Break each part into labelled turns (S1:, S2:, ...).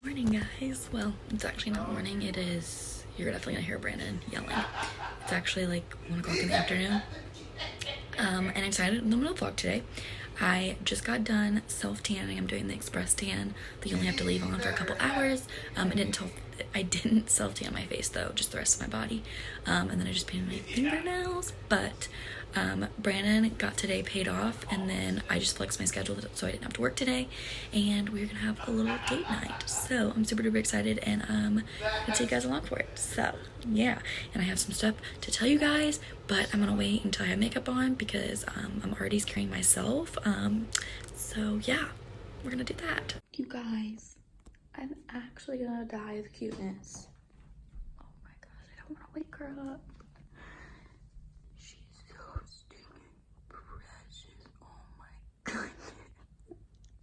S1: Morning, guys. Well, it's actually not morning. It is, you're definitely gonna hear Brandon yelling. It's actually like 1 o'clock in the afternoon. And I decided I'm gonna vlog today. I just got done self-tanning. I'm doing the express tan that you only have to leave on for a couple hours. I didn't self-tan my face though, just the rest of my body. And then I just painted my fingernails. But Brandon got today paid off, and then I just flexed my schedule so I didn't have to work today, and we're gonna have a little date night. So I'm super duper excited, and I'm gonna take you guys along for it. So yeah, and I have some stuff to tell you guys, but I'm gonna wait until I have makeup on because I'm already scaring myself. So yeah, we're gonna do that. You guys, I'm actually gonna die of cuteness. Oh my gosh, I don't wanna wake her up. She's so stinking precious. Oh my goodness.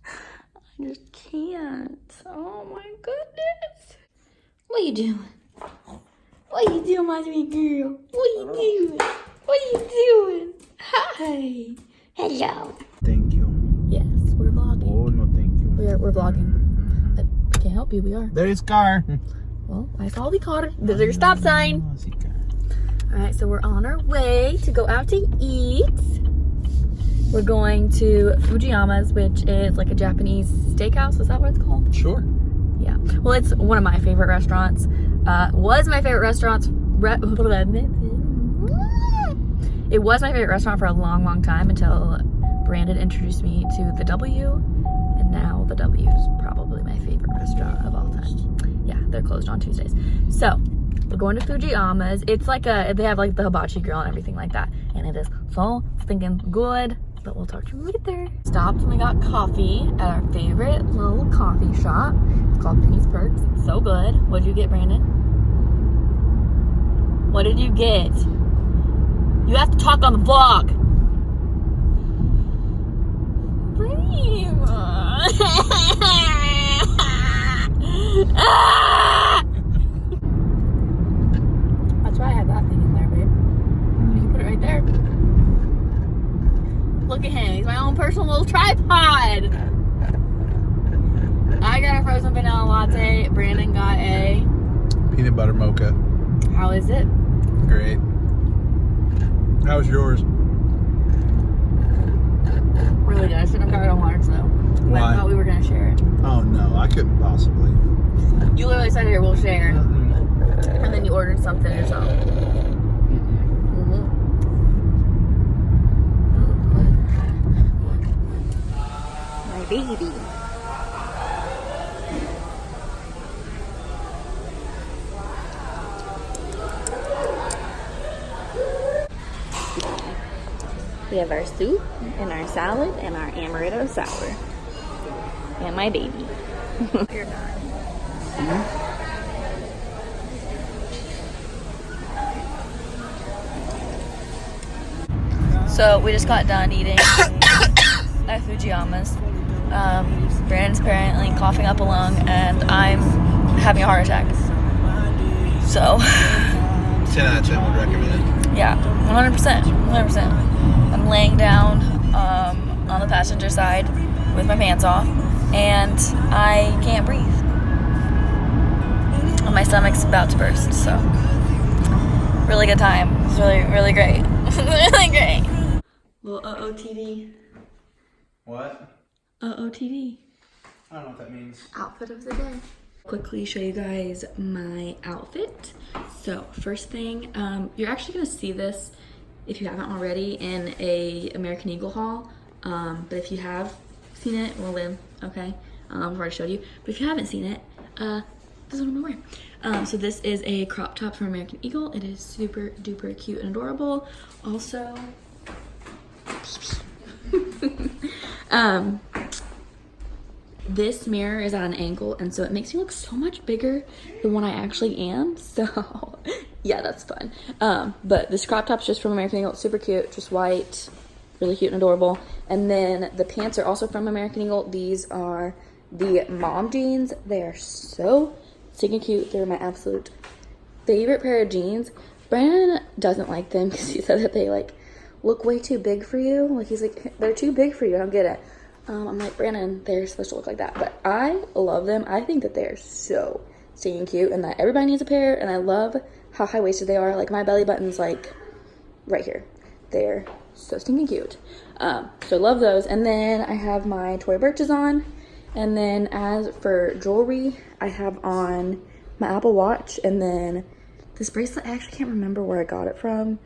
S1: I just can't. Oh my goodness. What are you doing? What are you doing, my sweet girl? What are you doing? What are you doing? Hi. Hello.
S2: Thank you.
S1: Yes, we're vlogging.
S2: Oh, no, thank you.
S1: We're vlogging. I can't help you, we are.
S2: There is car.
S1: Well, I saw the car. There's your stop sign. Alright, so we're on our way to go out to eat. We're going to Fujiyama's, which is like a Japanese steakhouse. Is that what it's called?
S2: Sure.
S1: Yeah. Well, it's one of my favorite restaurants. Was my favorite restaurant. It was my favorite restaurant for a long, long time until Brandon introduced me to the W. And now the W is probably my favorite restaurant of all time. Yeah, they're closed on Tuesdays. So, we're going to Fujiyama's. It's like they have like the hibachi grill and everything like that. And it is so stinking good. But we'll talk to you later. Stopped and we got coffee at our favorite little coffee shop. It's called Penny's Perks. It's so good. What did you get, Brandon? What did you get? You have to talk on the vlog. That's why I have that thing in there, babe. You can put it right there. Look at him. He's my own personal little tripod. I got a frozen vanilla latte. Brandon got a
S2: Peanut butter mocha.
S1: How is it?
S2: Great. How's yours?
S1: Really good. I shouldn't have got it on Mark's though.
S2: Why?
S1: I thought we were gonna share it.
S2: Oh no, I couldn't possibly.
S1: You literally said, "Here, we'll share," and then you ordered something yourself. My baby. We have our soup and our salad and our amaretto sour. And my baby. You're done. So we just got done eating at Fujiyama's. Brandon's apparently coughing up a lung and I'm having a heart attack. So
S2: 10 out of 10 would recommend it.
S1: yeah, 100%. 100%. I'm laying down on the passenger side with my pants off, and I can't breathe. And my stomach's about to burst, so really good time. It's really, really great. Really great. Little OOTD.
S2: What?
S1: OOTD.
S2: I don't know what that means.
S1: Outfit of the day. Quickly show you guys my outfit. So first thing, you're actually gonna see this if you haven't already in a American Eagle haul, but if you have seen it, well Lynn, okay, I've already showed you, but if you haven't seen it, this is what I'm gonna wear. So this is a crop top from American Eagle. It is super duper cute and adorable. Also, this mirror is at an angle, and so it makes me look so much bigger than what I actually am, so yeah, that's fun. But this crop top's just from American Eagle. It's super cute, just white, really cute and adorable. And then the pants are also from American Eagle. These are the mom jeans. They are so stinking cute. They're my absolute favorite pair of jeans. Brandon doesn't like them because he said that they like look way too big for you. Like he's like, they're too big for you. I don't get it. I'm like, Brandon, they're supposed to look like that. But I love them. I think that they're so stinking cute and that everybody needs a pair. And I love how high-waisted they are. Like, my belly button's, like, right here. They're so stinking cute. So love those. And then I have my Tory Burches on. And then as for jewelry, I have on my Apple Watch. And then this bracelet, I actually can't remember where I got it from.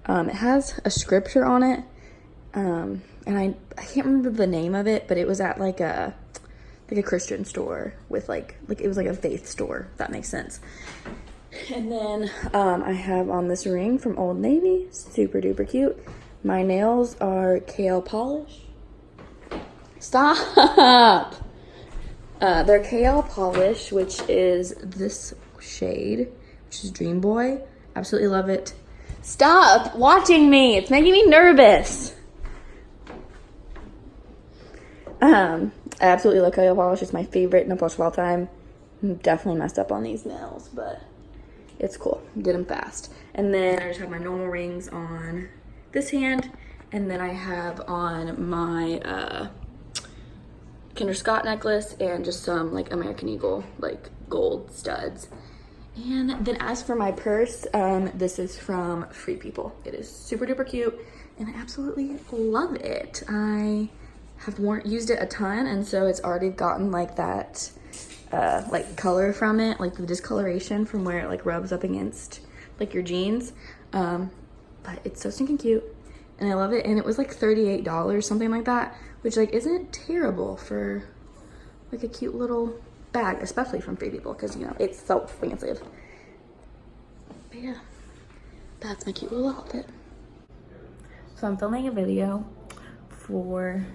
S1: It has a scripture on it. And I can't remember the name of it, but it was at like a Christian store with like it was like a faith store, if that makes sense. And then I have on this ring from Old Navy, super duper cute. My nails are kale polish. Stop! They're kale polish, which is this shade, which is Dream Boy. Absolutely love it. Stop watching me. It's making me nervous. I absolutely love nail polish. It's my favorite nail polish of all time. I'm definitely messed up on these nails, but it's cool. Did them fast. And then I just have my normal rings on this hand, and then I have on my Kinder Scott necklace and just some like American Eagle like gold studs. And then as for my purse, this is from Free People. It is super duper cute, and I absolutely love it. I have used it a ton, and so it's already gotten like that like color from it, like the discoloration from where it like rubs up against like your jeans. But it's so stinking cute, and I love it. And it was like $38, something like that, which like isn't terrible for like a cute little bag, especially from Free People, because you know it's so expensive. But yeah, that's my cute little outfit. So I'm filming a video for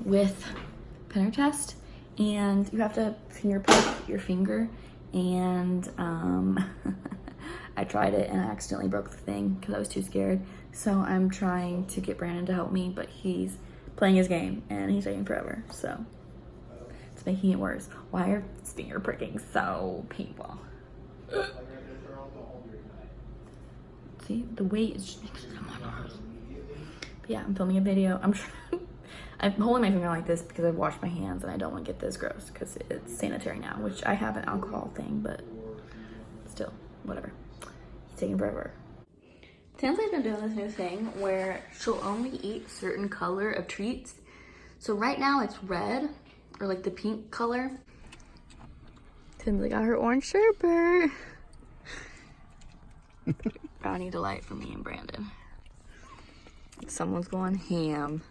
S1: with Pinterest, and you have to finger prick your finger, and I tried it and I accidentally broke the thing because I was too scared. So I'm trying to get Brandon to help me, but he's playing his game and he's taking forever, so it's making it worse. Why are his finger pricking so painful? See, the weight is just on my nose. But yeah, I'm filming a video. I'm holding my finger like this because I've washed my hands and I don't want to get this gross because it's sanitary now, which I have an alcohol thing, but still, whatever. It's taking forever. Tinsley's been doing this new thing where she'll only eat certain color of treats. So right now it's red, or like the pink color. Tinsley got her orange sherbet. Brownie delight for me and Brandon. Someone's going ham.